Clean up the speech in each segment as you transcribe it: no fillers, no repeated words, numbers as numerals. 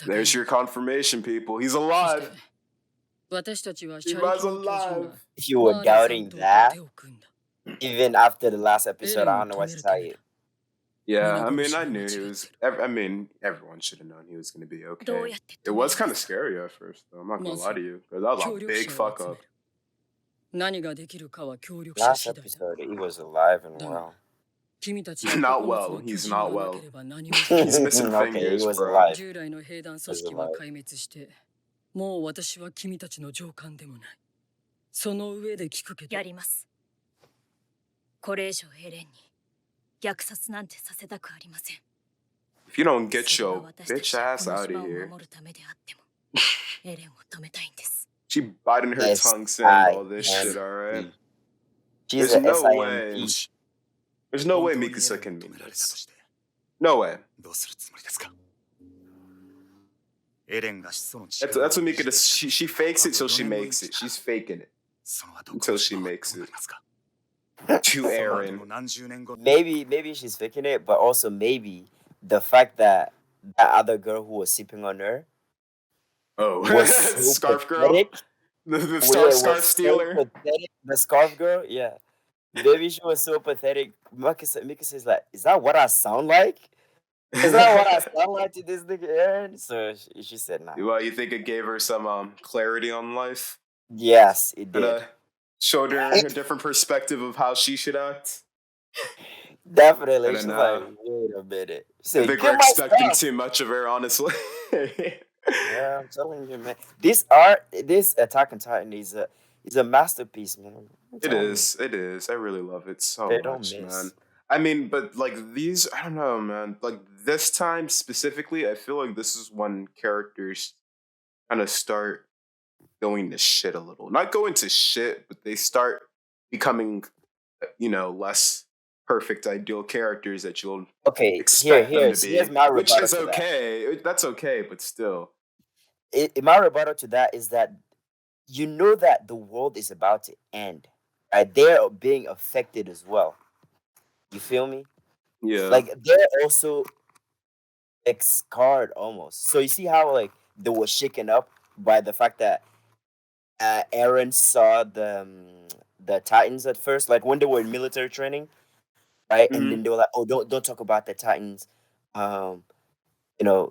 There's your confirmation, people. He's alive. Levi's alive. If you were doubting that, even after the last episode, I don't know what to tell you. Yeah, I mean, I knew he was. I mean, everyone should have known he was going to be okay. It was kind of scary at first, though. I'm not going to lie to you, because that was a big fuck up. Last episode, he was alive and well. Not well. He's not well. He's missing fingers, Okay, he was bro. alive. 従来の兵団組織は壊滅して、もう私は君たちの上官でもない。その上で聞くけど。やります。これ以上エレンに虐殺なんてさせたくありません。 If you don't get your bitch ass out of here. 守るためであっても、エレンを止めたいんです。 She biting her Yes, tongue saying all this I- shit, alright? She's There's an no SIMP. way. There's no way Mikasa can mean this. No way. どうするつもりですか？エレンが始祖の That's what Mikasa does. She fakes it till she makes it. She's faking it その後 until she makes it ますか？ to Aaron. 何十年後 Maybe she's faking it, but also maybe the fact that that other girl who was sleeping on her Oh, was so Scarf Girl? pathetic. The Was scarf so stealer? pathetic. The scarf girl, yeah. Maybe she was so pathetic. Mikasa is like, is that what I sound like? Is that what I sound like to this nigga Aaron? So she said, nah. Well, you think it gave her some clarity on life? Yes, it And, did. showed her a different perspective of how she should act? Definitely. And She's then, like, wait a minute. She I said, think "Get we're my expecting stuff." too much of her, honestly. Yeah, I'm telling you, man. This Attack on Titan is a masterpiece, man. I'm It telling you. is. It is. I really love it so They don't much, miss. man. I mean, but like these, I don't know, man. Like this time specifically, I feel like this is when characters kind of start going to shit a little. Not going to shit, but they start becoming, less perfect, ideal characters that you'll Okay, expect them to be. here's my Which rebuttal is to that. okay. That's okay, but still. My rebuttal to that is that you know that the world is about to end. Right? They're being affected as well. You feel me? Yeah. Like they're also scarred almost. So you see how like they were shaken up by the fact that Aaron saw the Titans at first, like when they were in military training, right? And then they were like, "Oh, don't talk about the Titans.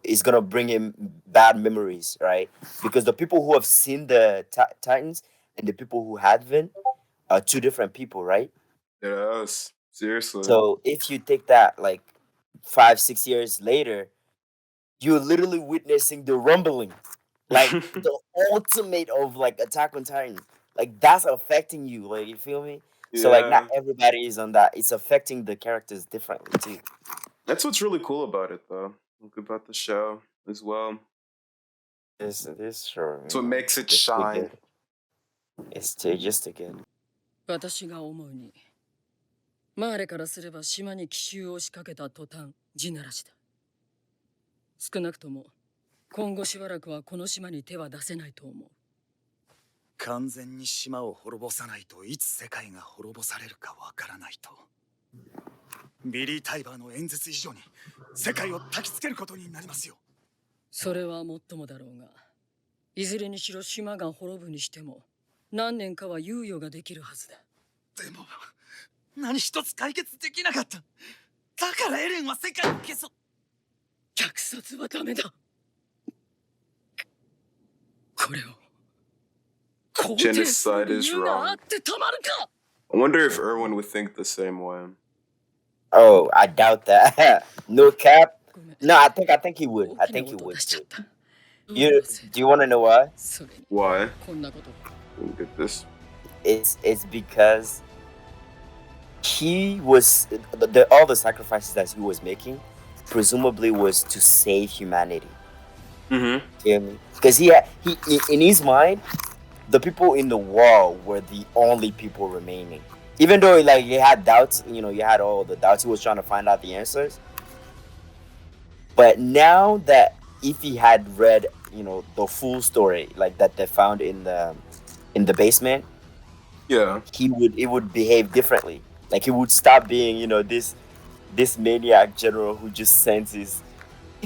It's gonna bring him bad memories, right? Because the people who have seen the Titans and the people who haven't are two different people, right? Yes. Seriously. So if you take that like 5-6 years later, you're literally witnessing the rumbling, like the ultimate of like Attack on Titan. Like that's affecting you, like you feel me? So like not everybody is on that. It's affecting the characters differently too. That's what's really cool about it, though. Look about the show as well. This sure. That's what makes it shine. It's just again. 私が思うに、マーレからすれば島に奇襲を仕掛けた途端、地ならしだ。少なくとも今後しばらくはこの島に手は出せないと思う。完全に島を滅ぼさないといつ世界が滅ぼされるかわからないと。ビリー・タイバーの演説以上に世界を焚きつけることになりますよ。それはもっともだろうが、いずれにしろ島が滅ぶにしても何年かは猶予ができるはずだ。でも何一つ解決できなかった。だからエレンは世界を消そう。虐殺はダメだ。これを Genocide is wrong. I wonder if Erwin would think the same way. Oh, I doubt that. No cap. No, I think he would. I think he would. Do you want to know why? Why? Didn't get this. It's because he was all the sacrifices that he was making, presumably was to save humanity. Mm-hmm. You know? Because he in his mind, the people in the wall were the only people remaining. Even though like he had doubts, you had all the doubts. He was trying to find out the answers. But now that if he had read, the full story, like that they found in the basement, yeah, it would behave differently. Like he would stop being, this this maniac general who just sends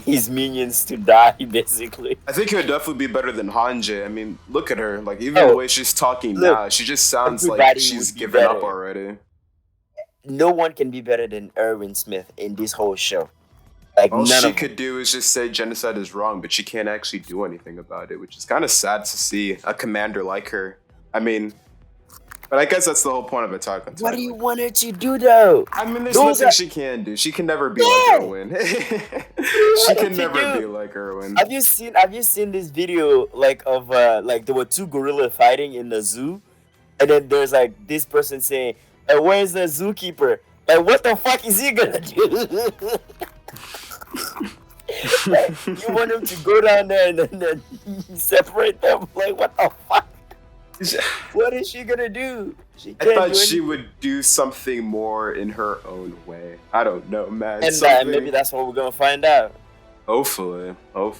his minions to die, basically. I think it would definitely be better than Hanje. I mean, look at her. Like, even the way she's talking look, now, she just sounds like everybody she's would be given up better. already. No one can be better than Erwin Smith in this whole show. Like, All none she of could them. do is just say genocide is wrong, but she can't actually do anything about it, which is kind of sad to see a commander like her. I mean, but I guess that's the whole point of Attack on Titan. What do you want her to do, though? I mean, there's Those nothing are- she can do. She can never be Yeah. like Erwin. She can never be like Erwin. Have you seen this video like of like there were two gorillas fighting in the zoo, and then there's like this person saying, "Where's the zookeeper? Like, what the fuck is he gonna do?" Like, you want him to go down there and then separate them? Like, what the fuck? What is she gonna do? She I can't thought do she anything. would do something more in her own way. I don't know, man. And Something- maybe that's what we're gonna find out. Hopefully. We'll see,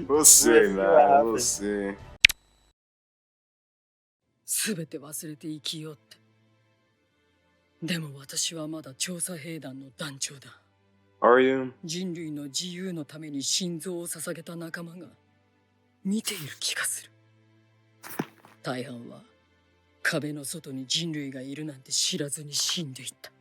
We'll see what man. We'll happens. see. すべて忘れて生きようって。でも私はまだ調査兵団の団長だ。 Are you? 人類の自由のために心臓を捧げた仲間が見ている気がする。大半は壁の外に人類がいるなんて知らずに死んでいった。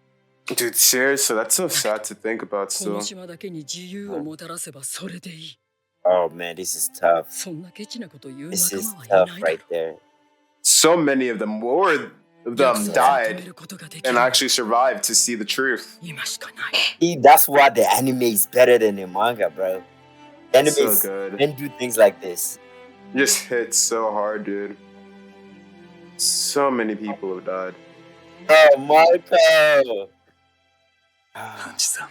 Dude, seriously, that's so sad to think about こ still. の島だけに自由をもたらせばそれでいい。 Oh man, this is tough. そんなケチなこと言う This 仲 is 間はい tough ないだろ right there. So many of them, more of う。 them died ことができ and る actually survived to see the truth. 今しかない。 That's why the anime is better than the manga, bro. The So anime good. can do things like this. Just hit so hard, dude. So many people have died. Oh, Marco! ハンジさん、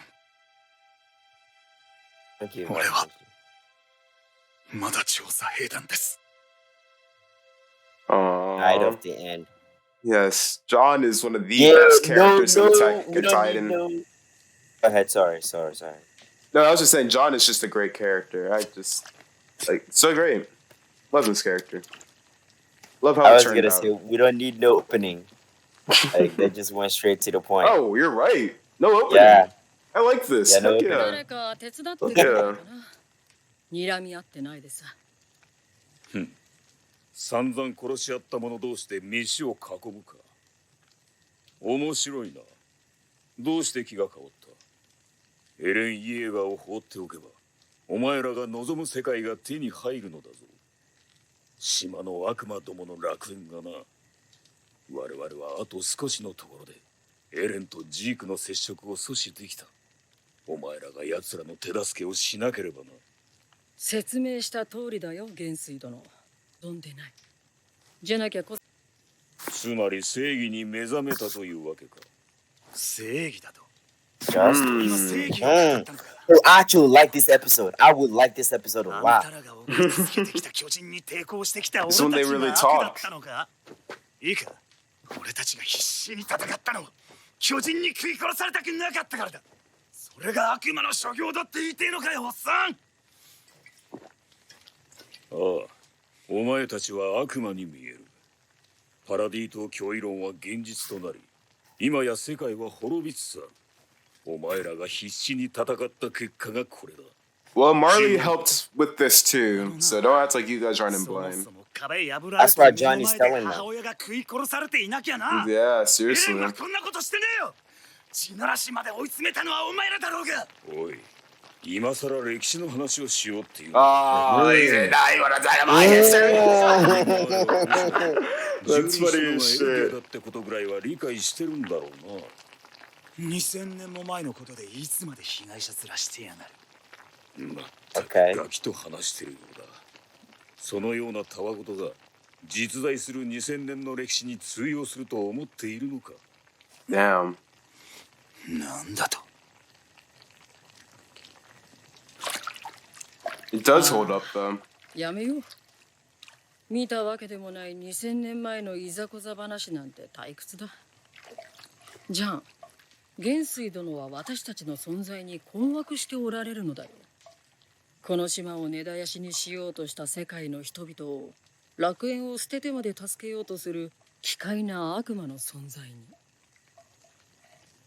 Thank you. 俺はまだ調査兵団です。 Night Aww. of the end. Yes, John is one of the Yeah, best no, characters in no, Attack we on don't Titan. need no. Go ahead, sorry. No, I was just saying, John is just a great character. I just like so great. Love this character. Love how I it was turned gonna out. say, we don't need no opening. Like, they just went straight to the point. Oh, you're right. No opening. Yeah. I like this. Yeah, no Heck opening. yeah. 誰か手伝ってくれないかな。睨み合ってないでさ。散々殺し合った者同士で飯を囲むか。面白いな。どうして気が変わった。エレン・イエーガーを放っておけば、お前らが望む世界が手に入るのだぞ。島の悪魔どもの楽園がな。我々はあと少しのところで、エレンとジークの接触を阻止できた。お前らが奴らの手助けをしなければな。説明した通りだよ、元帥殿。飛んでない。じゃなきゃこつまり正義に目覚めたというわけか。正義だと。 Just. 今正義がかかったのか。 Oh, I actually like this episode. I would like this episode a あん lot. たらが送りつけてきた巨人に抵抗してきた俺たち It's when が they 悪 really だ talk. ったのか。いいか、俺たちが必死に戦ったのは巨人に食い殺されたくなかったからだ。それが悪魔の所業だって言いてえのかよ、おっさん。ああ、お前たちは悪魔に見える。パラディ島脅威論は現実となり、今や世界は滅びつつある。お前らが必死に戦った結果がこれだ。Well, Marley helped with this too, so don't act like you guys aren't in そも blame. そも壁破られ That's why て目の Johnny's 前で telling them. 母親が食い殺されていなきゃな。 Yeah, エレンは seriously. こんなことしてねえよ。地ならしまで追い詰めたのはお前らだろうが。おい、今さら歴史の話をしようっていう。 Oh, now you wanna talk about history? That's ジュ funny リー as 氏のエル shit. デだってことぐらいは理解してるんだろうな。2000年も前のことでいつまで被害者面してやがる。まったく Okay. ガキと話してるようだ。そのようなたわごとが実在する2000年の歴史に通用すると思っているのか。 Damn. なんだと。 It does hold up though. やめよう。見たわけでもない2000年前のいざこざ話なんて退屈だ。じゃん、元帥殿は私たちの存在に困惑しておられるのだよ。この島を根絶やしにしようとした世界の人々を楽園を捨ててまで助けようとする奇怪な悪魔の存在に。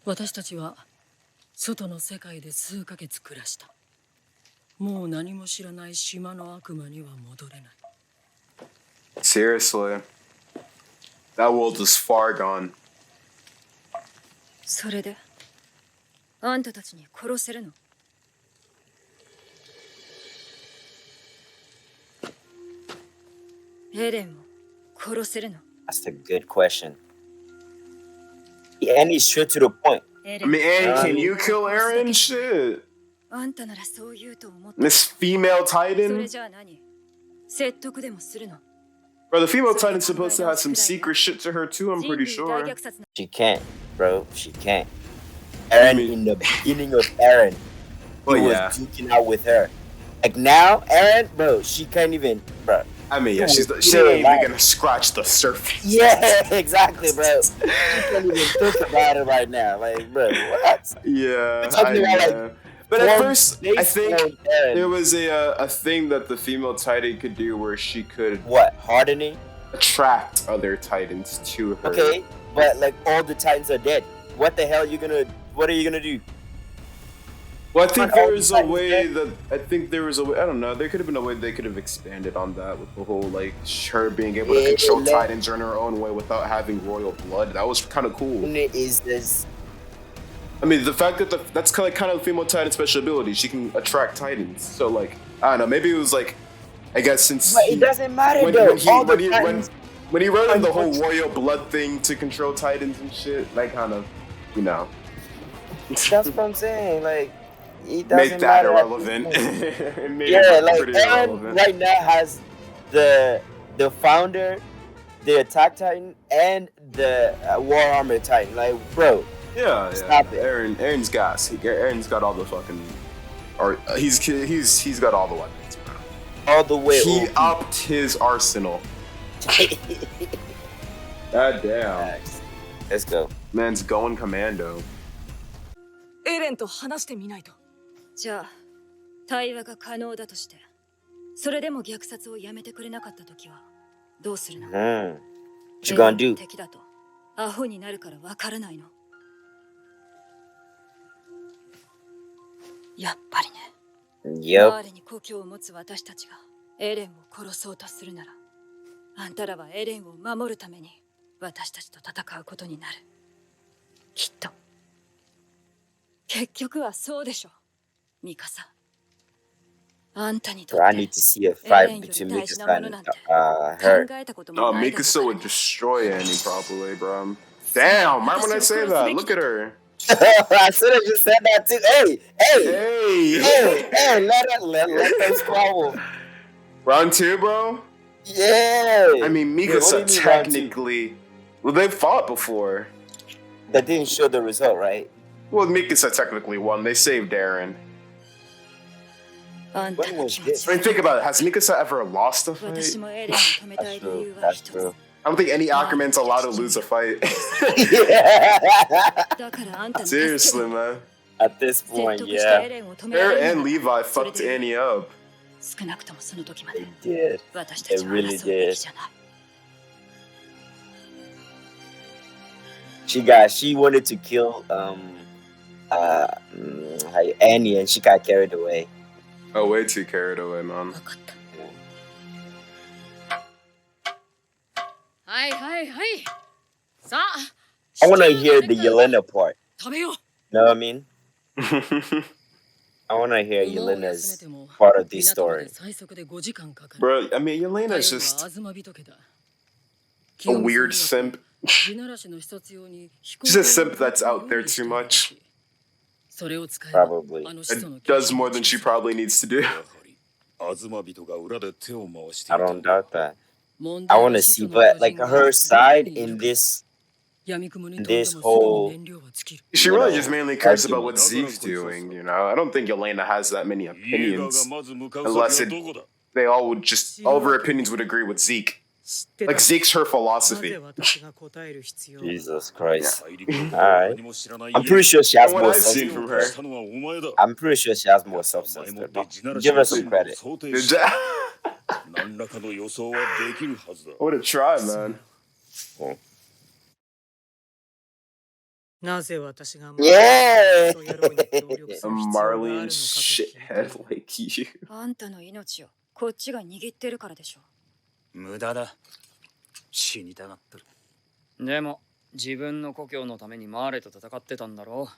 私たちは外の世界で数ヶ月暮らした。もう何も知らない島の悪魔には戻れない。Seriously. That world is far gone. それであんたたちに殺せるの？エレンを殺せるの？ That's a good question. And he's straight to the point. I mean, Annie, can you kill Eren? Shit. あんたならそう言うと思った。 This female それ Titan? じゃあ何？説得でもするの？ Bro, the female Titan's supposed to have some secret shit to her too, I'm pretty 人類大 sure. 虐殺な She can't, bro. She can't. Eren, in the beginning of Eren, he Well, was yeah. duking out with her. Like now, Eren, bro, she can't even, bro. I mean, yeah, she Still ain't even alive. gonna scratch the surface. Yeah, exactly, bro. She can't even think about it right now. Like, bro, what? Yeah, Talking about, like, yeah. But at Form first, I based think on Eren. there was a thing that the female Titan could do where she could What, hardening? attract other Titans to her. Okay, but like all the Titans are dead. What the hell what are you gonna do? Well, I think Aren't all there was the a Titans way dead? that I don't know. There could have been a way they could have expanded on that with the whole like her being able to Yeah, control like- Titans in her own way without having royal blood. That was kind of cool. Is this I mean, the fact that that's kind of the female Titan special ability. She can attract Titans. So like, I don't know. Maybe it was like, I guess since but it doesn't matter when, though. when he All the when he Titans when he wrote in the whole Unfortunately- royal blood thing to control Titans and shit, that kind of, you know, that's what I'm saying. Like it doesn't make that matter at this irrelevant. point. It made Yeah, it like pretty Eren irrelevant. right now has the founder, the Attack Titan, and the War Armor Titan. Like, bro, Yeah, yeah. Stop it. Aaron's got all the fucking, or he's got all the weapons, bro. all the way. He OP. upped his arsenal. God damn, Let's go. man's going commando. エレンと話してみないと。じゃあ対話が可能だとして、それでも虐殺をやめてくれなかった時はどうするの？ What you エレ gonna ン do? の敵だとアホになるからわからないの？やっぱりね。 Yep. 周りに故郷を持つ私たちがエレンを殺そうとするなら、あんたらはエレンを守るために私たちと戦うことになる。きっと。結局はそうでしょ、ミカサ。あんたにと Bro, っ I て need to see a fight between Mikasa and her. 考えたことも Oh, ないだろう Mikasa から would ね。 destroy Annie probably, bro. Damn, why would I say that? Look at her. I should have just said that too. Hey, Hey, let them squabble. round 2, bro. Yeah. I mean, Wait, what Mikasa do you mean round two? technically. Well, they fought before. That didn't show the result, right? Well, Mikasa technically won. They saved Eren. あんた When の was 気持 this? ち I mean, think about it. Has Mikasa ever lost a 私 fight? もエレンを止めたい That's 理 true. 由は That's 一つ。 true. I don't think any Ackerman's allowed to lose a fight. Yeah. だからあんたの Seriously, man. At this 説 point, 得してエ yeah, レンを止められ Her る and なら Levi fucked Annie up. 少なくともその時まで they did. 私たちは They really 争うべきじゃない。 She wanted to kill Annie, and she got carried away. Oh, way too carried away, man. 分かった。はいはいはい。さあ。 I want to hear the Yelena part. 食べよう。 Know what I mean? I want to hear 馬を休め Yelena's ても part of this 港まで story. 最速で5時間かかる。 Bro, I mean, Yelena's 太陽 just は東人家だ。 a weird simp. 地ならしの視察用に飛行 She's a simp that's out there too much. それを使えば Probably. あの始祖の It does more than she probably needs to do. やはり東人が裏で手を回してい I た don't doubt that. 問 I 題 want は to 始 see, 祖の but 巨 like 人が her side 何人い in るか this 闇雲に飛ん this でもすぐに whole- 燃料は尽きる。 She You really know, just mainly cares about argument. what Zeke's doing, you know? I don't think Yelena has that many イエーガー opinions. がまず向かう Unless 先 it- はどこだ They all would just, all of her opinions would agree with Zeke. 知ってた Like, Zeke's her なぜ philosophy. 私が答える必要は Jesus Christ. 大陸の Alright. 何も知らない I'm pretty sure she has From what more I've seen substance. from 手 her. をしたのはお前だ I'm pretty sure she has more お substance. 前も Than デジナラ Give シ her の some 全部を credit. 想定 I して何らかの予想はできるはずだ would have tried, man. なぜ私が Yeah! クソ野郎に協力す A る必要があるのか Marley と shithead like you. あんたの命をこっちが握ってるからでしょ。無駄だ。死にたがってる。でも自分の故郷のためにマーレと戦ってたんだろう。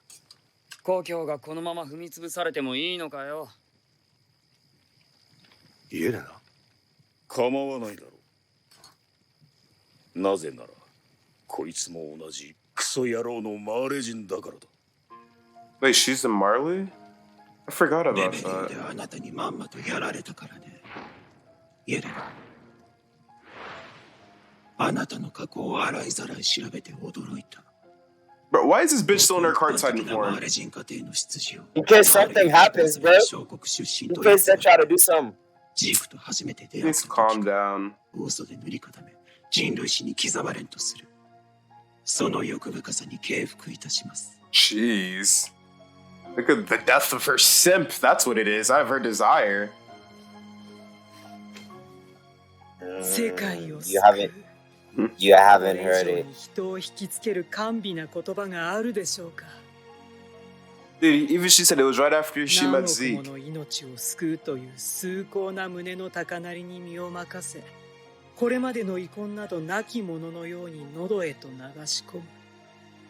故郷がこのまま踏み潰されてもいいのかよ。イエレナ。構わないだろう。なぜならこいつも同じクソ野郎のマーレ人だからだ。 Wait, she's a Marley? I forgot レ about ベリオ that. であなたにまんまとやられたからね。イエレナ。あなたの過去を洗いざらい調べて驚いた。 Bro, why is this bitch still in her card 一般 Titan 的なマ form? ーレ人家庭の出自を Because something happens, bro. 小国出身 In と case they try to do something. ジークと初めて出 She 会っ needs た to calm 時 down. 嘘で塗り固め人類史に刻まれんとする。その欲深さに敬服いたします。 Jeez. Look at the death of her simp. That's what it is. I have her desire. 世界を You haven't, you haven't こ heard れ以上 it. に人を引きつける甘美な言葉があるでしょうか。 Dude, even she said it was right after she 何 met 億も Zeke. の命を救うという崇高な胸の高鳴りに身を任せ、これまでの遺恨などなきもののように喉へと流し込む。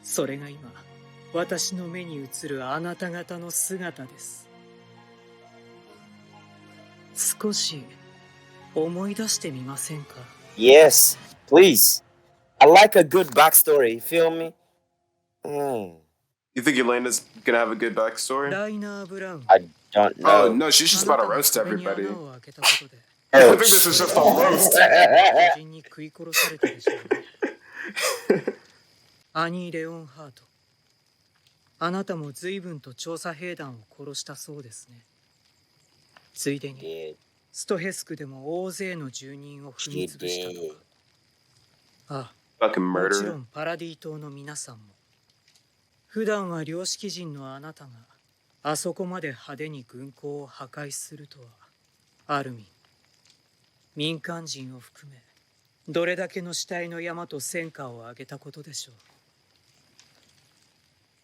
それが今、私の目に映るあなた方の姿です。少し思い出してみませんか？ Yes, please. I like a good backstory. Feel me? You think Elena's gonna have a good backstory? ライナー・ブラウン。 I don't Oh, know. no, she's just about to roast あなたの壁 everybody. に穴を開けたことで I think this is just a roast. 巨人に食い殺されたでしょうね。アニー・レオンハート。あなたも随分と調査兵団を殺したそうですね。ついでに Did. ストヘスクでも大勢の住人を踏み She 潰したの did. か。あ Fucking あ、もちろ murderer. んパラディ島の皆さんも。普段は良識人のあなたがあそこまで派手に軍港を破壊するとは、ある意味民間人を含めどれだけの死体の山と戦果を挙げたことでしょう。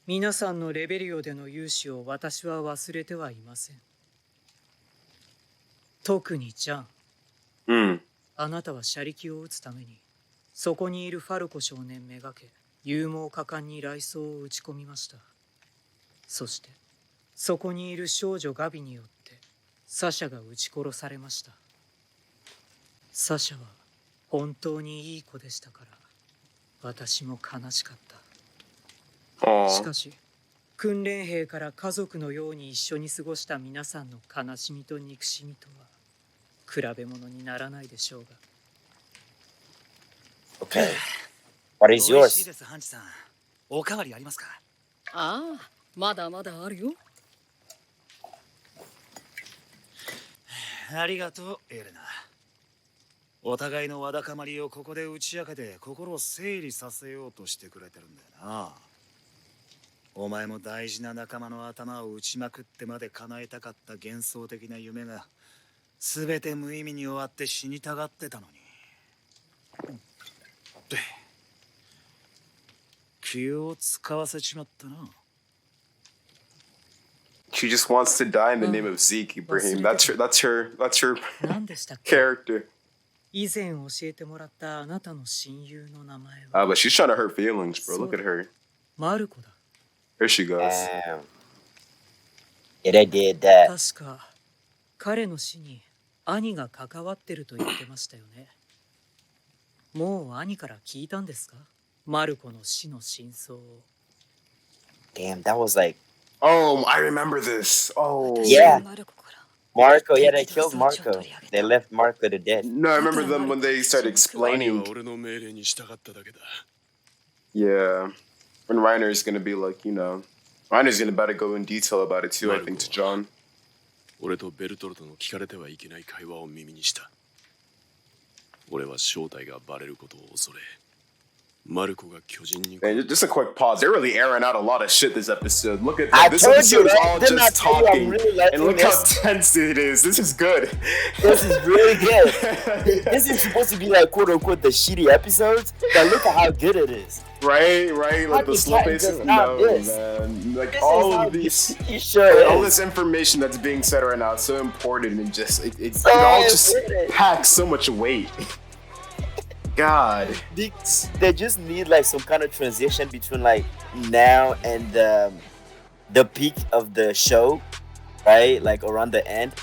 皆さんのレベリオでの勇姿を私は忘れてはいません。特にジャン、 Mm. あなたは車力を撃つためにそこにいるファルコ少年めがけ勇猛果敢に雷槍を撃ち込みました。そしてそこにいる少女ガビによってサシャが撃ち殺されました。サシャは本当にいい子でしたから私も悲しかった。し Aw. かし訓練兵から家族のように一緒に過ごした皆さんの悲しみと憎しみとは比べ物にならないでしょうが。 Okay. What is 美味しい yours? です、ハンチさん。おかわりありますか？ああ、まだまだあるよ。ありがとう、エレナ。お互いのわだかまりをここで打ち明けて心を整理させようとしてくれてるんだよな。お前も大事な仲間の頭を打ちまくってまで叶えたかった幻想的な夢が全て無意味に終わって死にたがってたのに。気を使わせちまったな。 She just wants to die in the name of Zeke, Ibrahim. That's her 何でしたっけ？ character. 以前教えてもらったあなたの親友の名前は But she's trying to hurt feelings, bro. Look at her. マルコだ。 Here she goes. Damn. Yeah, they did that. 確か彼の死に兄が関わってると言ってましたよね。もう兄から聞いたんですか？マルコの死の真相を。 Damn, that was like Oh, I remember this. Oh. Yeah. マルコから Marco. Yeah, they killed Marco. They left Marco to death. No, I remember them when they started explaining. 俺の命令に従っただけだ。 Yeah. When Reiner's gonna be like, you know, Reiner's gonna better go in detail about it too, I think, to John. 俺とベルトルトの聞かれてはいけない会話を耳にした。俺は正体がバレることを恐れ、マルコが巨人に Man, just a quick pause. They're really airing out a lot of shit this episode. Look at I this told episode you, is right? all Didn't I just tell you I'm talking. really liking And look how this? tense it is. This is good. This is really good. This is supposed to be like quote unquote the shitty episodes, but look at how good it is. Right? Like the Fucking slow Titan pace. does No, not miss. man. Like This all is how of these, you sure all is. this information that's being said right now is so important and just it So all just important. packs so much weight. God. They just need like some kind of transition between like now and the peak of the show, right? Like around the end.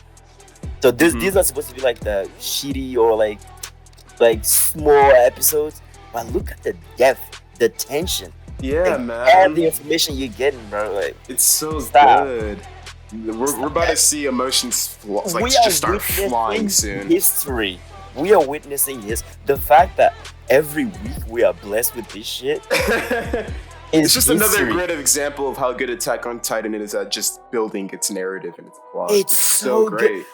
So these are supposed to be like the shitty or like small episodes, but look at the depth, the tension, Yeah, and man. all the information you're getting, bro. Like It's so Stop. good. We're about to see emotions like we just start witnessing flying soon. history. We are witnessing this. The fact that every week we are blessed with this shit. It's just another history. great example of how good Attack on Titan is at just building its narrative and its plot. It's so great. good.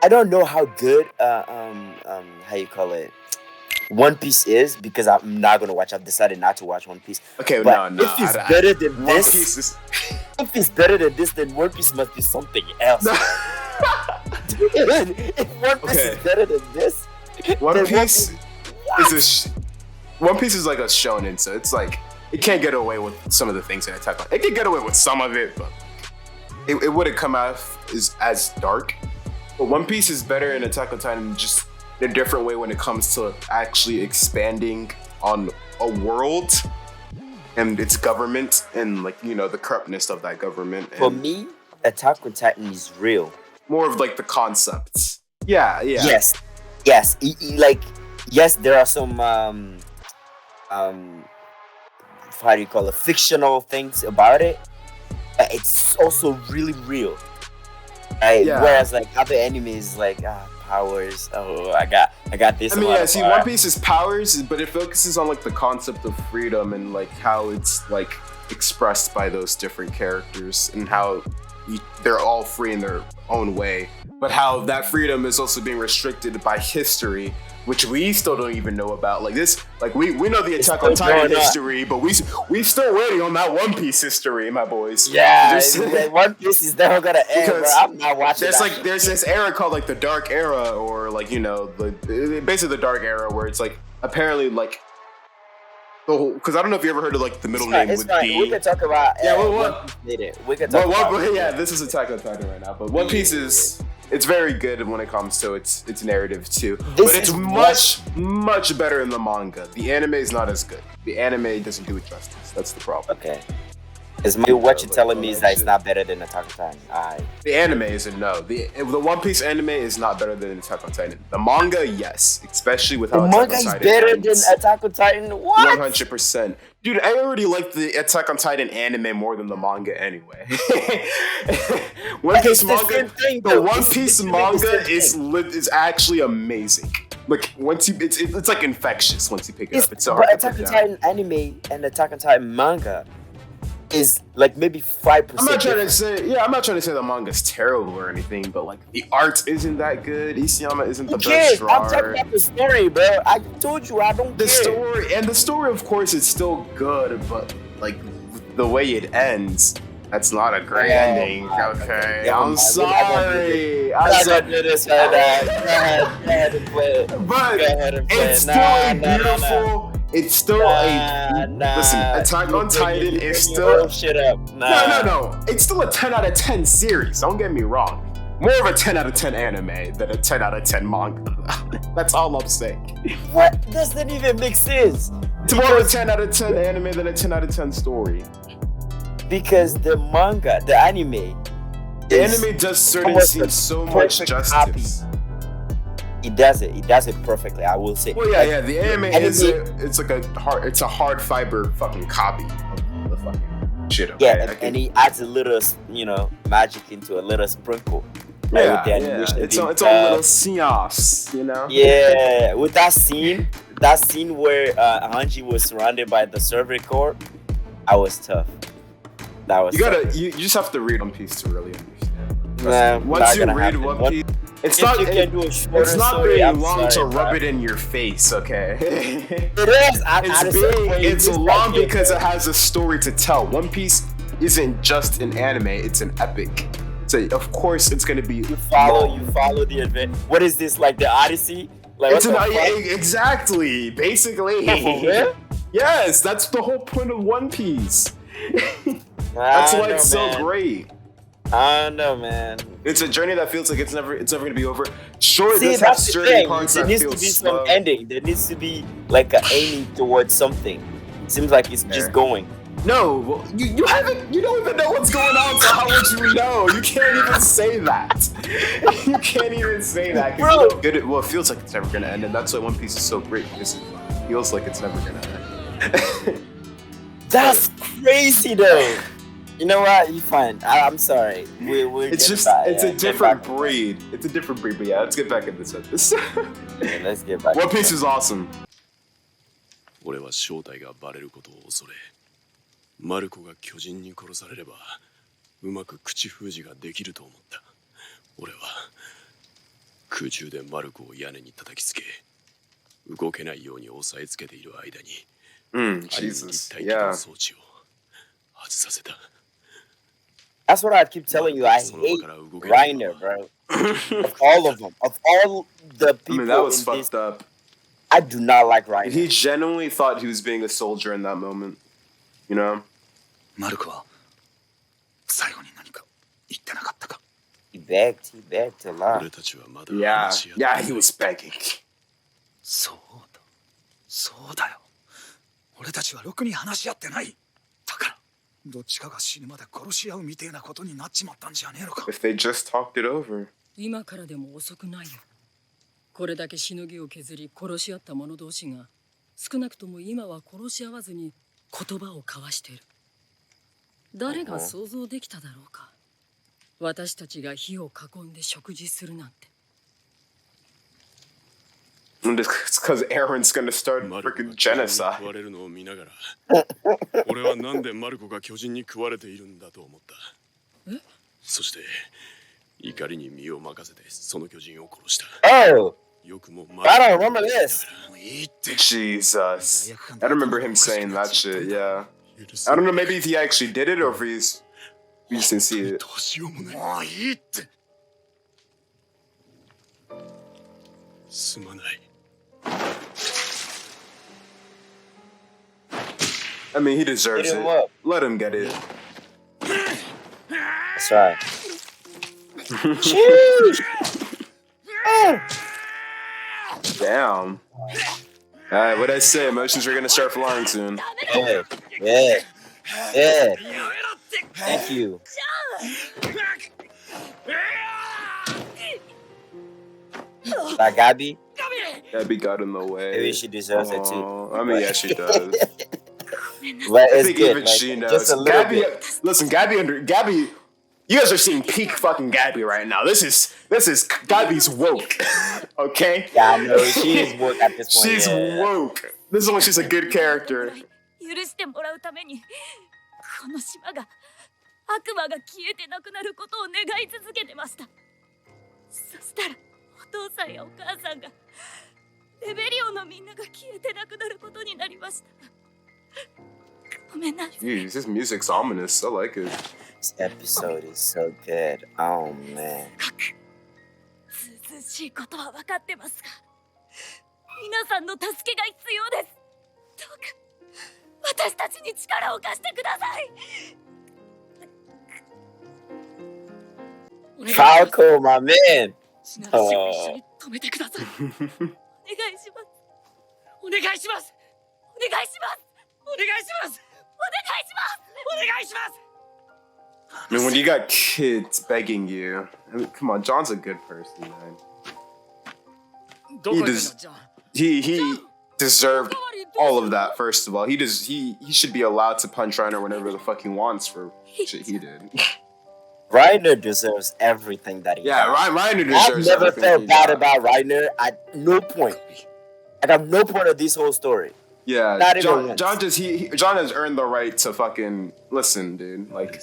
I don't know how good how you call it, One Piece is, because I'm not gonna watch. I've decided not to watch One Piece. Okay, But no. if it's better than One this, Piece is if it's better than this, then One Piece must be something else. Dude, if One Piece Okay. is better than this, One then Piece What? is One Piece is like a shonen, so it's like it can't get away with some of the things in Attack on. It can get away with some of it, but it wouldn't come out as dark. But One Piece is better in Attack on Titan just in a different way when it comes to actually expanding on a world and its government and like the corruptness of that government. For And me, Attack on Titan is real. more of like the concepts. Yeah. Yes. Like yes, there are some how do you call it, fictional things about it, but it's also really real. Right? Yeah. Whereas like other enemies like powers. Oh, I got this. I mean, amount yeah. of See, power. One Piece's powers, but it focuses on like the concept of freedom and like how it's like expressed by those different characters and how they're all free in their own way, but how that freedom is also being restricted by history, which we still don't even know about. Like this, like we know the It's Attack on still Titan going on. history, but we still waiting on that One Piece history, my boys. Yeah, Just- One Piece is never gonna end, bro. Because I'm not watching there's that like shit. there's this era called like the Dark Era, or like basically the Dark Era, where it's like apparently like the whole, because I don't know if you ever heard of like the middle name It's would fine. We be. can talk about Yeah, One Piece later. We can talk about Yeah, this is Attack on Titan right now, but One Piece is it's very good when it comes to its narrative too. This But it's is much better in the manga. The anime is not as good. The anime doesn't do it justice. That's the problem. Okay. Is what you're telling me is that it's not better than Attack on Titan. Alright. The anime isn't, no. The One Piece anime is not better than Attack on Titan. The manga, yes, especially with The how manga Attack is on Titan better ends. than Attack on Titan. What? 100%. Dude, I already like the Attack on Titan anime more than the manga anyway. One It's Piece the manga, same thing, the though. One It's Piece literally the manga same is actually amazing. Like once you, it's like infectious once you pick it up. It's so but hard to Attack put on down. Titan anime and Attack on Titan manga is like maybe 5%. I'm not trying to different. I'm not trying to say the manga's terrible or anything, but like the art isn't that good. Isayama isn't the Who best cares? I'm talking drawer. about the story, bro. I told you I don't The care. story of course is still good, but like the way it ends, that's not a great ending. Okay, Never I'm mind. sorry. I'm I'm sorry. not gonna do this right now. Go ahead and play it. But Go ahead and play it. it's still a Nah. beautiful. It's still a listen. Attack on Titan is still shit up. Nah. no. It's still a 10 out of 10 series. Don't get me wrong. More of a 10 out of 10 anime than a 10 out of 10 manga. That's all I'm saying. What? Doesn't even make sense. It's more of a 10 out of 10 anime than a 10 out of 10 story. Because the manga, the anime, The is anime does certain almost scenes a so much perfect justice. It does it perfectly. I will say. Well, yeah, Like, yeah. The anime is it's like a hard fiber fucking copy of the fucking shit. Okay? Yeah, and he adds a little, magic into a little sprinkle. Like, with the animation It's being own tough. little seance, you know. Yeah, with that scene where Hanji was surrounded by the server corps, I was tough. That was You just have to read One Piece to really understand. Nah, Once not you gonna read happen. One Piece, It's If not. you can do a shorter It's not story, being I'm long sorry, to rub bro. it in your face, okay? It is. It's long because it has a story to tell. One Piece isn't just an anime; it's an epic. So of course it's gonna be. You follow the event. What is this, like the Odyssey? Like It's what an the fuck? Exactly, basically. Yeah, for real? Yes, that's the whole point of One Piece. I That's don't why know, it's so man. great. I don't know, man. It's a journey that feels like it's never gonna be over. Sure, See, this has that's the certain thing. parts There that needs feel to be slow. some ending. There needs to be like a aiming towards something. Seems like it's just going. No, well, you don't even know what's going on, so how would you know? You can't even say that. You can't even say that. Bro. Well, it feels like it's never gonna end, and that's why One Piece is so great, because it feels like it's never gonna end. That's crazy though. You know what? You fine. I'm sorry. We're It's getting just, back. it's Yeah, a get different back. breed. It's a different breed, but yeah, let's get back into this episode. Yeah, let's get back. One Piece is awesome. 俺は正体がバレることを恐れ、マルコが巨人に殺されればうまく口封じができると思った。俺は空中でマルコを屋根に叩きつけ、動けないように押さえつけている間に、Jesus, 立体機動装置を外させた。 That's what I keep telling you. I hate Reiner, bro. Of all of them, of all the I people mean, that was in fucked this, up. I do not like Reiner. He genuinely thought he was being a soldier in that moment. You know? マルコは最後に何か言ってなかったか。 He begged a lot. 俺たちはまだ Yeah, 話し合ってない。 yeah, he was begging. そうだよ。俺たちはろくに話し合ってない。だからどっちかが死ぬまで殺し合うみてえなことになっちまったんじゃねえのか。 If they just talked it over. 今からでも遅くないよ。これだけしのぎを削り殺し合った者同士が少なくとも今は殺し合わずに言葉を交わしている。誰が想像できただろうか。私たちが火を囲んで食事するなんて。 It's because Aaron's gonna start マルコ freaking が巨人に genocide. 食われるのを見ながら俺はなんでマルコが巨人に食われているんだと思った。そして怒りに身を任せてその巨人を殺した。 Oh, よくも I don't remember this. Jesus. I don't remember him saying that shit, yeah. I don't know, maybe if he actually did it or if we just didn't see it. どうしようもない。もういいって。すまない。 I mean, he deserves Hit him it. up. Let him get it. That's right. Sheesh. Damn. Alright, what'd I say? Emotions are gonna start flying soon. Yeah. Thank you. That Gabi, Gabby got in the way. maybe she deserves it too. Aw, I mean, yeah, she does. But I it's think good. even Like, she knows. just a little Gabby, bit. listen, Gabby, you guys are seeing peak fucking Gabby right now. This is Gabby's woke, okay? Yeah, I know. She is woke at this point. She's yeah. woke. This is when she's a good character. 許してもらうためにこの島が悪魔が消えてなくなることを願い続けてました。そしたらお父さんやお母さんがレベリオのみんなが消えてなくなることになりました。ごめんなさい。 Jeez, this music's ominous. I like it. This episode is so good. Oh man. ずうずうしいことは分かってますが、皆さんの助けが必要です。どうか私たちに力を貸してください。 Falco, my man. シナラシを一緒に止めてください。お願いします。お願いします。お願いします。お願いします。お願いします。お願いします。 I mean, when you got kids begging you, I mean, come on, John's a good person, man. どこ行くのじゃあ。 He deserved all of that. First of all, he should be allowed to punch Reiner whenever the fuck he wants for shit he did. Reiner deserves everything that he Yeah, got. Reiner I've deserves never everything felt he bad got. about Reiner at no point. At no point of this whole story. Yeah, Not even John, once. John has earned the right to fucking listen, dude. Like,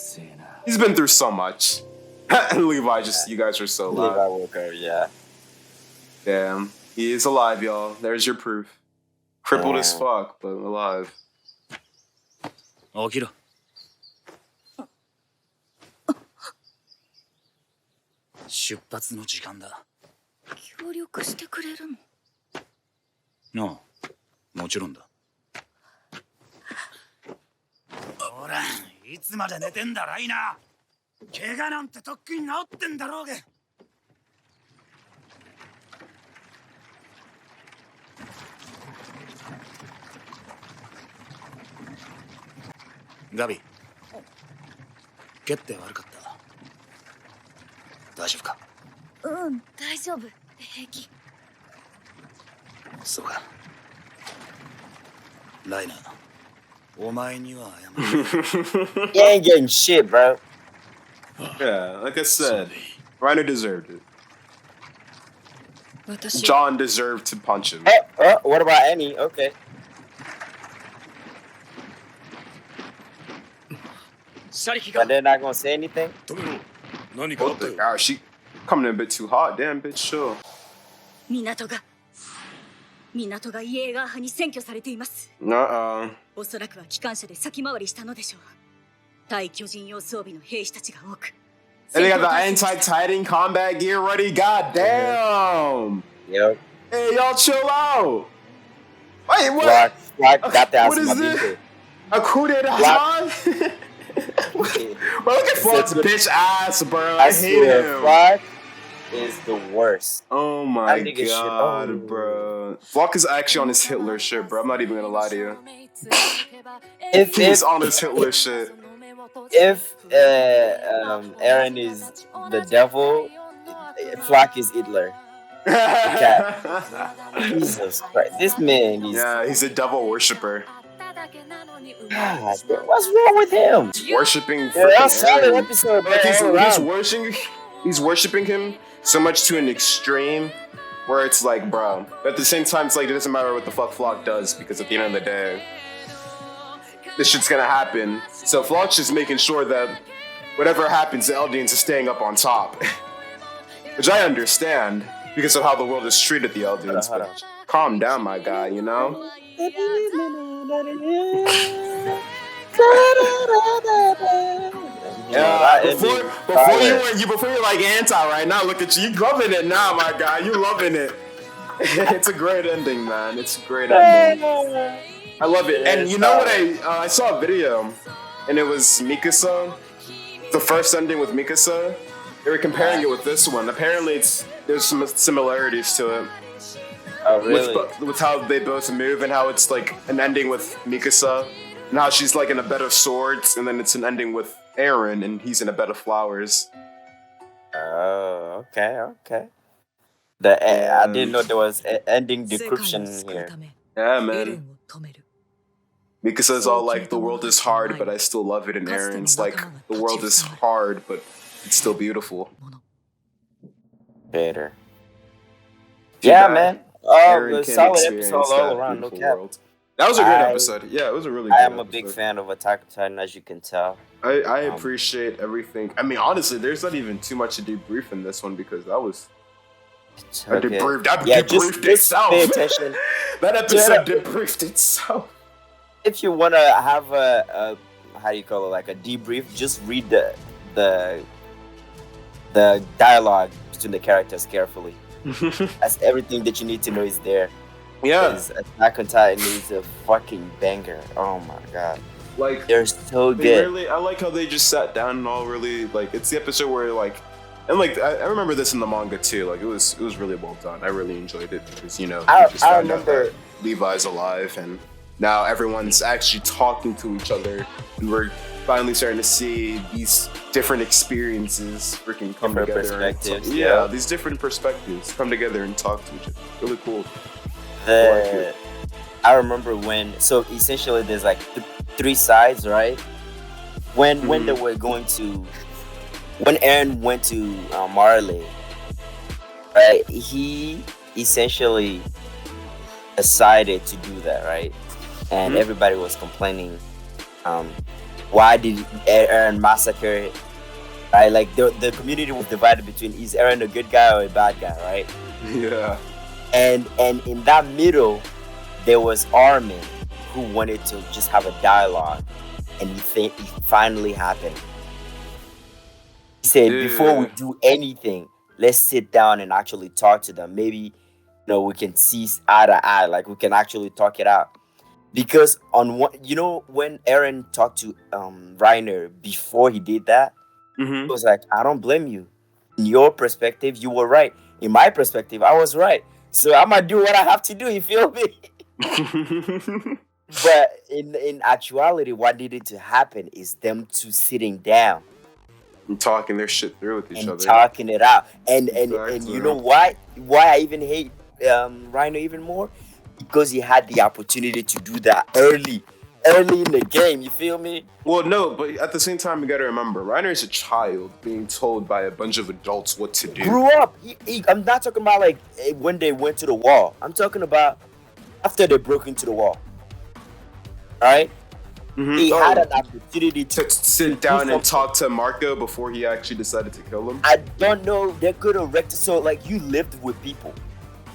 he's been through so much. Levi, just you guys are so Levi loud. Walker, yeah. Damn, he is alive, y'all. There's your proof. Crippled as fuck, but alive. 起きろ。出発の時間だ。協力してくれるの？ああ、もちろんだ。ほら、いつまで寝てんだライナー。怪我なんてとっくに治ってんだろうが。ガビ、蹴って悪かった。大丈夫か？うん、大丈夫。平気。そうか。ライナー、お前には謝る。You ain't getting shit, bro. Yeah, like I said, Reiner deserved it. 私 John deserved to punch him. What about Annie? Okay. But they're not gonna say anything? 止めろ。何かあっ What た the? よ。 Ah, she coming in a bit too hot. Damn, bitch, chill. 港がイエーガー派に占拠されています。 Uh-uh. おそらくは機関車で先回りしたのでしょう。対巨人用装備の兵士たちが多く。 And they got the anti-Titan combat gear ready. God damn. Yep. Hey, y'all chill out. Wait, what? Flock got that What is this? it? A coup d'etat? Bro, look at Flock's bitch ass, bro. I hate him. Flock is the worst. Oh my That nigga god, shit. Oh. bro. Flock is actually on his Hitler shit, bro. I'm not even gonna lie to you. If He's on his Hitler shit. Aaron is the devil, Flock is Hitler. Jesus Christ, this man is. Yeah, he's a devil worshiper. God, what's wrong with him? Worshipping That's freaking solid Aaron. episode, Like man. he's worshiping him so much to an extreme where it's like, bro. But at the same time, it's like it doesn't matter what the fuck Flock does because at the end of the day, this shit's gonna happen. So Flock's just making sure that whatever happens, the Eldians are staying up on top. Which I understand because of how the world has treated the Eldians. But calm down, my guy, you know? Yeah, before you're like anti right now, look at you. You loving it now, my guy. You loving it. It's a great ending, man. It's a great ending. I love it. And you know what? I saw a video, and it was Mikasa. The first ending with Mikasa. They were comparing it with this one. Apparently, there's some similarities to it. Oh, really? With how they both move and how it's like an ending with Mikasa and how she's like in a bed of swords, and then it's an ending with Aaron and he's in a bed of flowers. Oh, okay. I didn't know there was ending decryption here. Yeah, man. Mikasa's all like, the world is hard, but I still love it, and Aaron's like, the world is hard, but it's still beautiful. Better. Yeah, man. Oh, solid episode all around, no cap. That was a great episode. Yeah, it was a really good episode. I am a big episode. fan of Attack on Titan, as you can tell. I appreciate everything. I mean, honestly, there's not even too much to debrief in this one because that was... I debriefed itself. Pay attention. That episode debriefed itself. If you want to have a how do you call it, like a debrief, just read the dialogue between the characters carefully. That's everything that you need to know is there. Yeah. Attack on Titan is a fucking banger. Oh my god. Like, they're so good. Really, I like how they just sat down and all really, like, it's the episode where, like, and like I remember this in the manga too. Like, it was really well done. I really enjoyed it because, you know, I remember Levi's alive and now everyone's actually talking to each other, and we're finally starting to see these different experiences freaking come together. Perspectives, yeah, these different perspectives come together and talk to each other. Really cool. I remember when, so essentially there's like three sides, right? When they were going to, when Aaron went to Marley, right? He essentially decided to do that, right? And everybody was complaining. Why did Aaron massacre right? Like the community was divided between is Eren a good guy or a bad guy, right? Yeah. And in that middle, there was Armin who wanted to just have a dialogue, and it finally happened. He said, before we Yeah. do anything, let's sit down and actually talk to them. Maybe we can see eye to eye, like we can actually talk it out. Because on one, when Eren talked to Reiner before he did that, Mm-hmm. he was like, I don't blame you. In your perspective, you were right. In my perspective, I was right. So I'm gonna do what I have to do. You feel me? But in actuality, what needed to happen is them two sitting down And talking their shit through with each and other. talking it out. And you Exactly. know why I even hate Rhino even more? Because he had the opportunity to do that early in the game. You feel me? Well, no, but at the same time, you gotta remember, Reiner is a child being told by a bunch of adults what to do. Grew up. I'm not talking about like when they went to the wall. I'm talking about after they broke into the wall. All right? Mhm. He Oh, had an opportunity to to sit do down and something. talk to Marco before he actually decided to kill him. I don't know. They could have wrecked. So like you lived with people.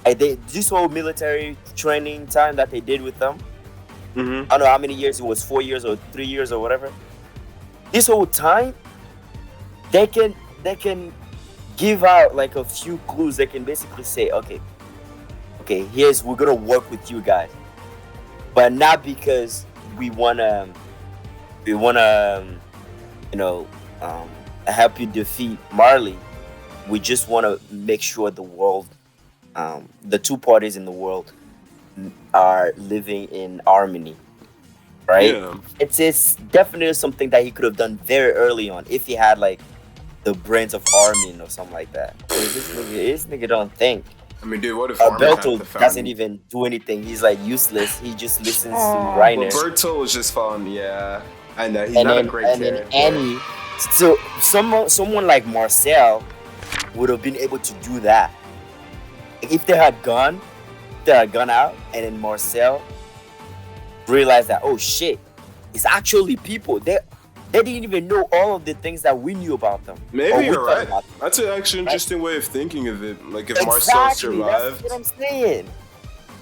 Like this whole military training time that they did with them. Mm-hmm. I don't know how many years it was, 4 years or 3 years or whatever. This whole time, they can give out like a few clues. They can basically say, okay, we're gonna work with you guys, but not because we wanna help you defeat Marley. We just wanna make sure the world, the two parties in the world are living in harmony, right? Yeah. It's definitely something that he could have done very early on if he had like the brains of Armin or something like that. This nigga don't think. I mean, dude, what if Armin had Alberto the doesn't found- even do anything. He's like useless. He just listens to Well, Reiner. Berto was just fun, yeah. I know, he's and not then a great and character. then Annie. So someone like Marcel would have been able to do that if they had gone out, and then Marcel realized that, oh shit, it's actually people. They didn't even know all of the things that we knew about them. Or Maybe we you're thought right. about them. That's an actually interesting way of thinking of it. Like, if Marcel Exactly, that's survived. what I'm saying.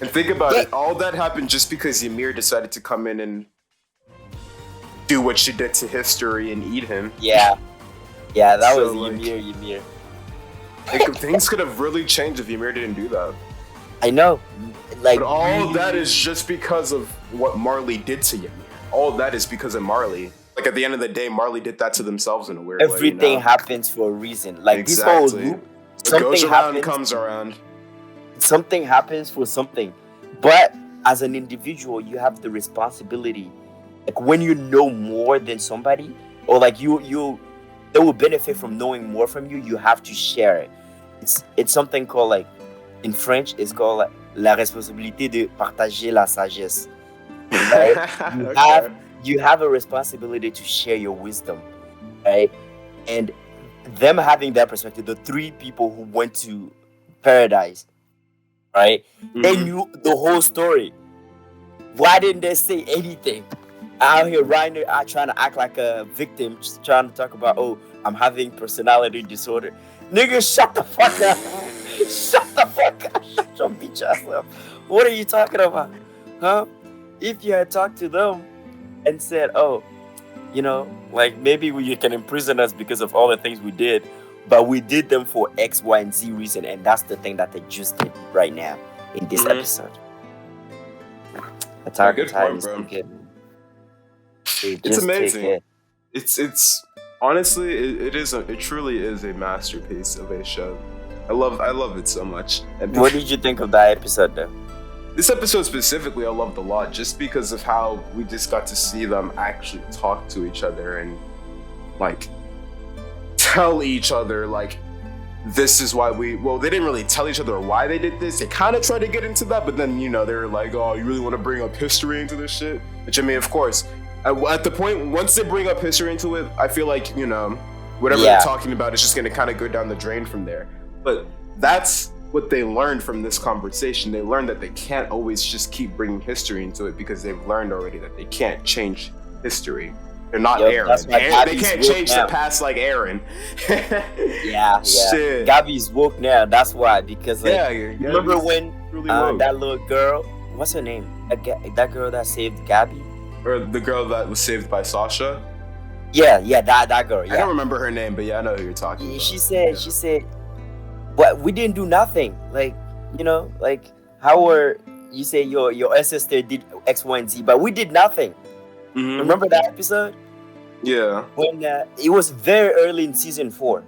And think about Yeah. it, all that happened just because Ymir decided to come in and do what she did to history and eat him. Yeah, that So, was like- Ymir. Like, things could have really changed if Ymir didn't do that. I know, like But all really- that is just because of what Marley did to Ymir. All that is because of Marley. Like, at the end of the day, Marley did that to themselves in a weird way. everything happens for a reason. Like this whole Exactly. loop, What goes something around happens. comes around. Something happens for something, but as an individual, you have the responsibility. Like when you know more than somebody, or like they will benefit from knowing more from you. You have to share it. It's something called, like, in French, it's called like, la responsabilité de partager la sagesse. Right? Okay. You have a responsibility to share your wisdom, right? And them having that perspective, the three people who went to paradise, right? They Mhm. knew the whole story. Why didn't they say anything? Out here, Reiner trying to act like a victim, just trying to talk about, oh, I'm having personality disorder. Nigga, shut the fuck up. Shut the fuck up. Shut your bitch ass up. What are you talking about? Huh? If you had talked to them and said, oh, like maybe you can imprison us because of all the things we did, but we did them for X, Y, and Z reason, and that's the thing that they just did right now in this Mhm. episode. Yeah, good Attack on point, Titan bro. is good. They It's just take amazing. it. It's honestly, it truly is a masterpiece of a show. I love it so much. And What did you think of that episode, though? this episode specifically, I loved a lot just because of how we just got to see them actually talk to each other and like tell each other like, this is why they didn't really tell each other why they did this. They kind of tried to get into that, but then, they were like, oh, you really want to bring up history into this shit? Which, I mean, of course, at the point, once they bring up history into it, I feel like, whatever Yeah. they're talking about is just going to kind of go down the drain from there. But that's what they learned from this conversation. They learned that they can't always just keep bringing history into it because they've learned already that they can't change history. They're not Yup, Aaron. that's why They Gabby's can't woke change the now. past like Aaron. Yeah. Shit. Gabby's woke now. That's why. Because like, Yeah, remember Gabby's when really woke. that little girl, what's her name? That girl that saved Gabby. Or the girl that was saved by Sasha. Yeah, that girl. I don't Yeah. remember her name, but yeah, I know who you're talking about. She said, Yeah. "What? We didn't do nothing. Like, like how were you say your ancestor did X, Y, and Z, but we did nothing." Mhm. Remember that episode Yeah. when it was very early in season 4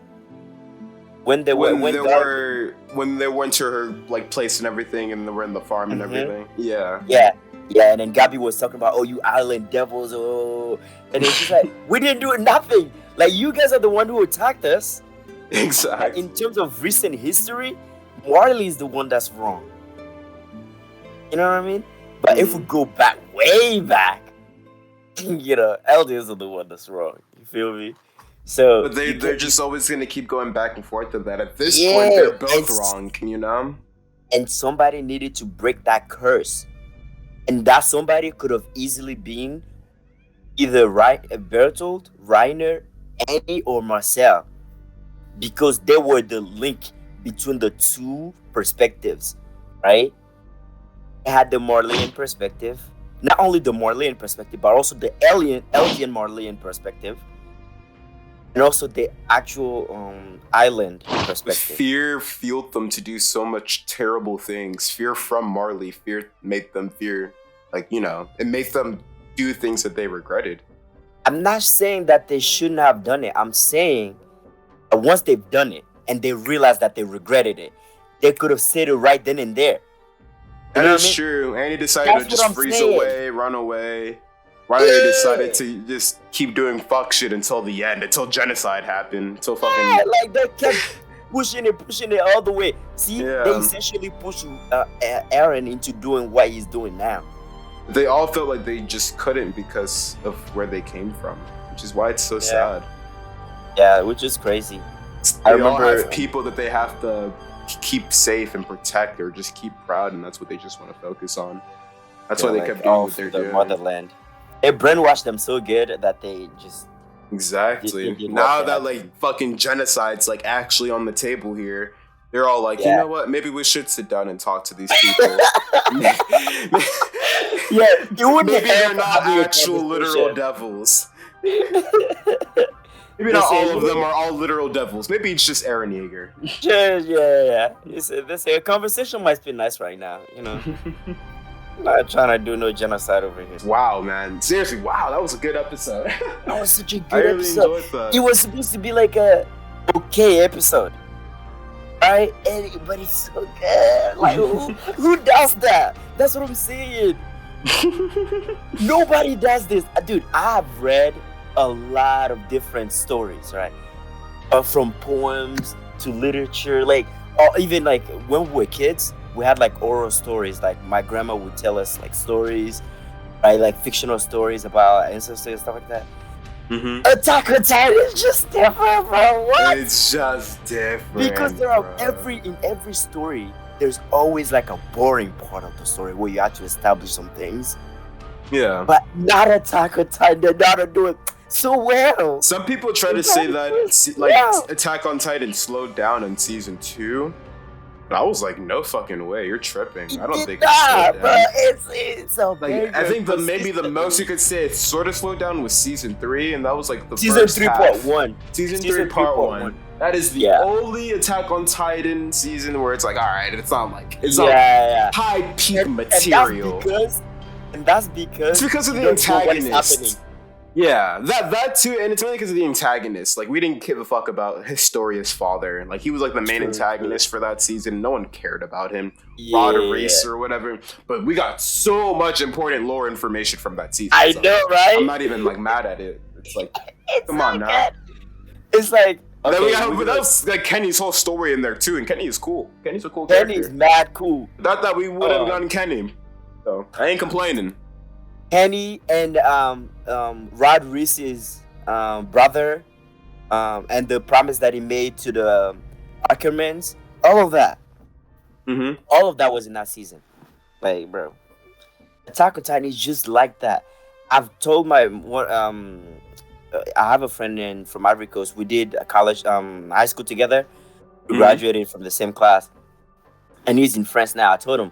when they When when they God- when they went to her like place and everything, and they were in the farm and Mhm. everything. Yeah. yeah, and then Gabby was talking about, "Oh, you island devils, oh," and then she's like, "We didn't do nothing. Like, you guys are the one who attacked us." And Exactly. in terms of recent history, Marley is the one that's wrong. You know what I mean? But if we go back, way back, elders are the one that's wrong. You feel me? So But they're just always gonna keep going back and forth with that. At this Yeah, point, they're both it's- wrong. You know? and somebody needed to break that curse, and that somebody could have easily been either Bertold, Reiner, Annie, or Marcel, because they were the link between the two perspectives, right? They had the Marleyan perspective, not only the Marleyan perspective, but also the Eldian Marleyan perspective, and also the actual island perspective. Fear fueled them to do so much terrible things. Fear from Marley. Fear made them fear. Like, it made them do things that they regretted. I'm not saying that they shouldn't have done it. I'm saying that once they've done it and they realize that they regretted it, they could have said it right then and there. That know is what I mean? true. And he decided That's to what just I'm freeze saying. away, run away. Ryder decided to just keep doing fuck shit until the end, until genocide happened, until fucking. Yeah, like they kept pushing it all the way. See, Yeah. they essentially pushed Aaron into doing what he's doing now. They all felt like they just couldn't because of where they came from, which is why it's so sad. Yeah, which is crazy. They I all remember have people that they have to keep safe and protect, or just keep proud, and that's what they just want to focus on. That's why they kept doing what they're the doing. motherland. They brainwashed them so good that they just Exactly. Did Now what they that had to like fucking genocide's like actually on the table here, they're all like, you Yeah. know what? Maybe we should sit down and talk to these people. yeah, you wouldn't Maybe have they're not having a actual literal conversation. devils. Maybe not They say- all of them are all literal devils. Maybe it's just Eren Yeager. Yeah. They say a conversation might be nice right now, Not trying to do no genocide over here. Wow, man. Seriously, wow, that was a good episode. That was such a I good really episode. enjoyed that. It was supposed to be like a okay episode, right? But it's so good. Like who does that? That's what I'm saying. Nobody does this, dude. I've read a lot of different stories, right? From poems to literature, like, or even like when we were kids, we had like oral stories. Like my grandma would tell us like stories, right? Like fictional stories about our ancestors and stuff like that. Mm-hmm. Attack on Titan is just different, bro. What? It's just different. Because there are bro. in every story, there's always like a boring part of the story where you have to establish some things. Yeah. But not Attack on Titan. They're not doing so well. Some people try to say that Attack on Titan slowed down in season 2. But I was like, no fucking way, you're tripping. I don't think it slowed bro. down. It's a Like, I think maybe the most you could say it sort of slowed down was season 3, and that was like the season first 3.1. Season 3 part 1. That is the Yeah. only Attack on Titan season where it's like, all right, it's not like Yeah. high peak And material. that's because It's because of you the don't know what is antagonist. happening. Yeah, that too, and it's mainly because of the antagonist. Like, we didn't give a fuck about Historia's father. Like, he was like the main antagonist for that season. No one cared about him. Rod Reese or whatever. But we got so much important lore information from that season. I so know, right? I'm not even like mad at it. It's like, come on now. It's like Then we okay, got that's like Kenny's whole story in there too, and Kenny is cool. Kenny's a cool character. Kenny's mad cool. Not that we would have gotten Kenny. So I ain't complaining. Kenny and Rod Reese's brother, and the promise that he made to the Ackermans, all of that was in that season. Like, bro, Attack on Titan is just like that. I've told my what I have a friend in from Ivory Coast. We did a college high school together. We Mhm. graduated from the same class, and he's in France now. I told him,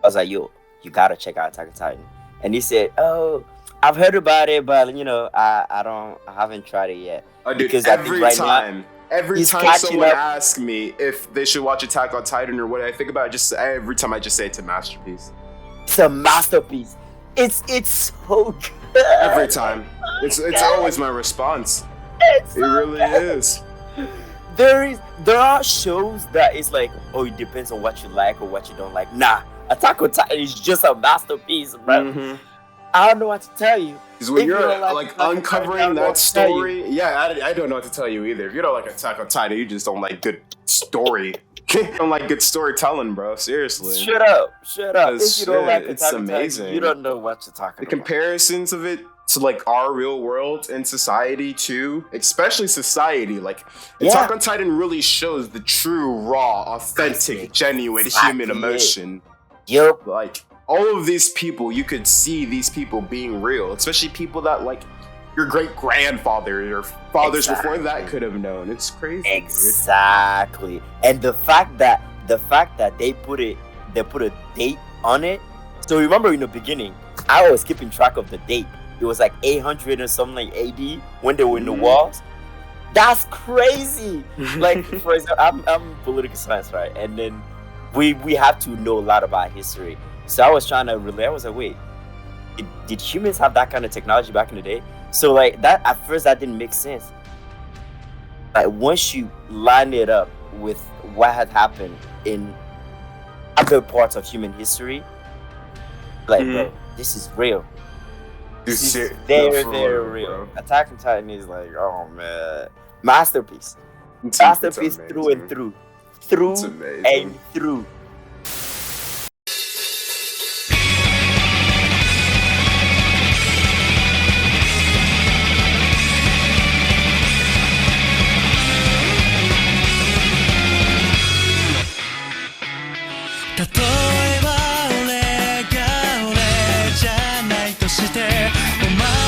I was like, yo, you gotta check out Attack on Titan. And he said, oh, I've heard about it, but I haven't tried it yet. Dude, Because I think right now every he's time catching someone up. asks me if they should watch Attack on Titan or what I think about it, just every time I just say it's a masterpiece. It's a masterpiece. It's so good. Every time. It's always my response. It's It so really good. is. There are shows that it's like, oh, it depends on what you like or what you don't like. Nah, Attack on Titan is just a masterpiece, bro. Mm-hmm. I don't know what to tell you. Because when If you you're don't like Attack on Titan, I uncovering don't know that what to tell you. story, yeah, I don't know what to tell you either. If you don't like Attack on Titan, you just don't like good story. You don't like good storytelling, bro. Seriously. Shut up. If you don't Shit, like it's Attack on Titan, amazing. you don't know what you're talking The about. comparisons of it to like our real world and society too, especially society. Like Yeah. Attack on Titan really shows the true, raw, authentic, genuine human Exactly. emotion. Yup. Like all of these people, you could see these people being real, especially people that like your great grandfather, your fathers before that Exactly. could have known. It's crazy. dude. Exactly. And the fact that they put a date on it. So remember in the beginning, I was keeping track of the date. It was like 800 or something like AD when they were in the Mhm. walls. That's crazy. Like for example, I'm political science, right? And then we have to know a lot about history. So I was trying to relate. I was like, wait, did humans have that kind of technology back in the day? So like that at first that didn't make sense. Like once you line it up with what had happened in other parts of human history, like bro, this is real. This is very, very real. Attack on Titan is like, oh man, masterpiece, masterpiece through and through, through It's amazing. and through. 例えば俺が俺じゃないとしてお前